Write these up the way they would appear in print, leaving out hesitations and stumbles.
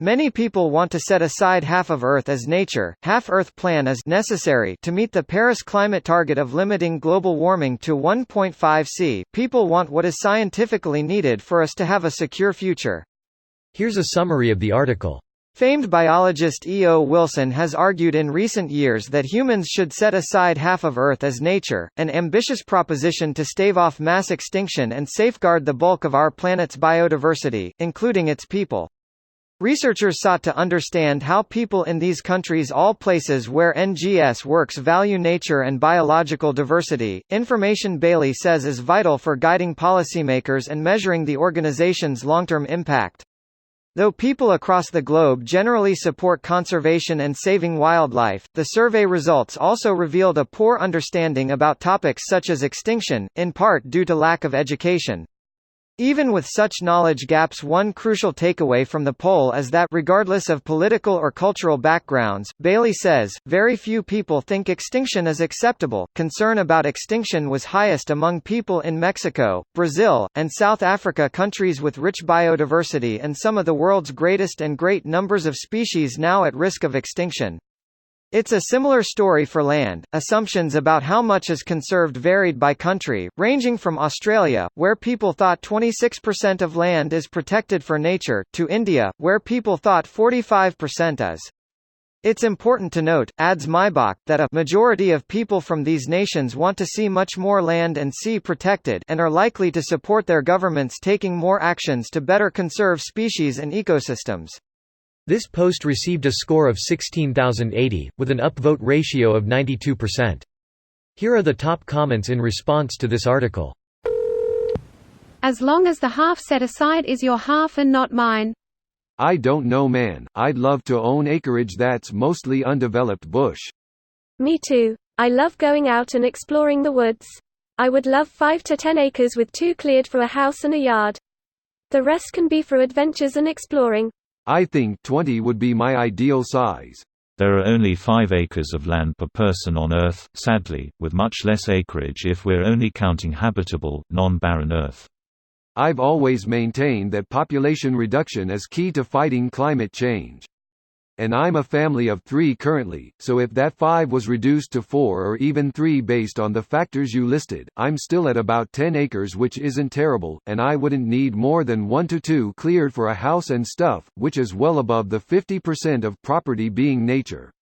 Many people want to set aside half of Earth as nature. Half-Earth plan is necessary to meet the Paris climate target of limiting global warming to 1.5 C. People want what is scientifically needed for us to have a secure future. Here's a summary of the article. Famed biologist E.O. Wilson has argued in recent years that humans should set aside half of Earth as nature, an ambitious proposition to stave off mass extinction and safeguard the bulk of our planet's biodiversity, including its people. Researchers sought to understand how people in these countries, all places where NGS works, value nature and biological diversity. Information Bailey says is vital for guiding policymakers and measuring the organization's long-term impact. Though people across the globe generally support conservation and saving wildlife, the survey results also revealed a poor understanding about topics such as extinction, in part due to lack of education. Even with such knowledge gaps, one crucial takeaway from the poll is that, regardless of political or cultural backgrounds, Bailey says, very few people think extinction is acceptable. Concern about extinction was highest among people in Mexico, Brazil, and South Africa, countries with rich biodiversity and some of the world's greatest and great numbers of species now at risk of extinction. It's a similar story for land. Assumptions about how much is conserved varied by country, ranging from Australia, where people thought 26% of land is protected for nature, to India, where people thought 45% is. It's important to note, adds Maibach, that a majority of people from these nations want to see much more land and sea protected and are likely to support their governments taking more actions to better conserve species and ecosystems. This post received a score of 16,080, with an upvote ratio of 92%. Here are the top comments in response to this article. As long as the half set aside is your half and not mine. I don't know, man. I'd love to own acreage that's mostly undeveloped bush. Me too. I love going out and exploring the woods. I would love 5 to 10 acres with 2 cleared for a house and a yard. The rest can be for adventures and exploring. I think 20 would be my ideal size. There are only 5 acres of land per person on Earth, sadly, with much less acreage if we're only counting habitable, non-barren Earth. I've always maintained that population reduction is key to fighting climate change. And I'm a family of 3 currently, so if that 5 was reduced to 4 or even 3 based on the factors you listed, I'm still at about 10 acres, which isn't terrible, and I wouldn't need more than 1 to 2 cleared for a house and stuff, which is well above the 50% of property being nature.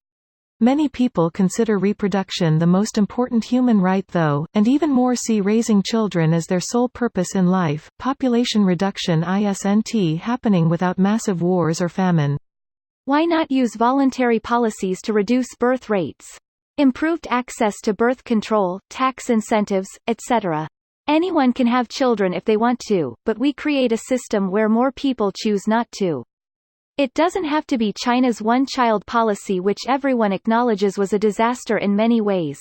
Many people consider reproduction the most important human right though, and even more see raising children as their sole purpose in life. Population reduction isn't happening without massive wars or famine. Why not use voluntary policies to reduce birth rates? Improved access to birth control, tax incentives, etc. Anyone can have children if they want to, but we create a system where more people choose not to. It doesn't have to be China's one-child policy, which everyone acknowledges was a disaster in many ways.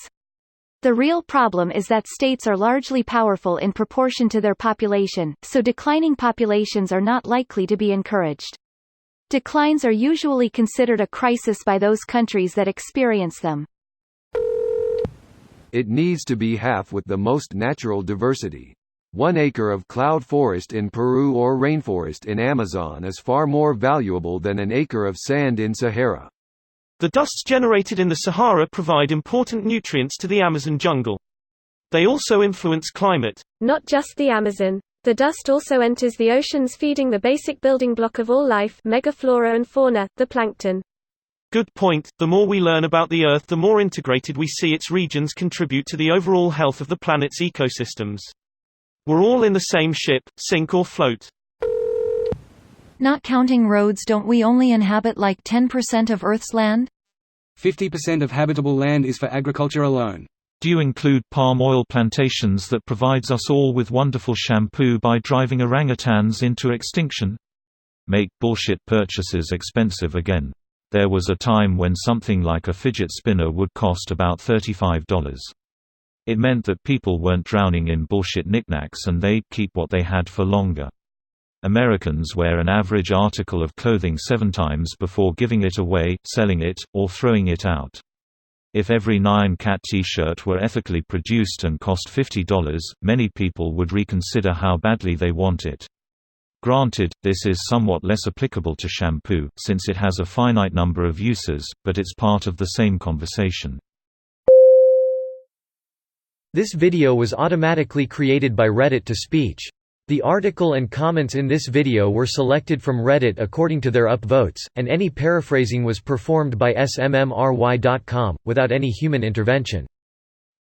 The real problem is that states are largely powerful in proportion to their population, so declining populations are not likely to be encouraged. Declines are usually considered a crisis by those countries that experience them. It needs to be half with the most natural diversity. 1 acre of cloud forest in Peru or rainforest in Amazon is far more valuable than an acre of sand in Sahara. The dusts generated in the Sahara provide important nutrients to the Amazon jungle. They also influence climate. Not just the Amazon. The dust also enters the oceans, feeding the basic building block of all life, megaflora and fauna, the plankton. Good point. The more we learn about the Earth, the more integrated we see its regions contribute to the overall health of the planet's ecosystems. We're all in the same ship, sink or float. Not counting roads, don't we only inhabit like 10% of Earth's land? 50% of habitable land is for agriculture alone. Do you include palm oil plantations that provides us all with wonderful shampoo by driving orangutans into extinction? Make bullshit purchases expensive again. There was a time when something like a fidget spinner would cost about $35. It meant that people weren't drowning in bullshit knickknacks and they'd keep what they had for longer. Americans wear an average article of clothing 7 times before giving it away, selling it, or throwing it out. If every Nyan Cat t-shirt were ethically produced and cost $50, many people would reconsider how badly they want it. Granted, this is somewhat less applicable to shampoo, since it has a finite number of uses, but it's part of the same conversation. This video was automatically created by Reddit to Speech. The article and comments in this video were selected from Reddit according to their upvotes, and any paraphrasing was performed by smmry.com, without any human intervention.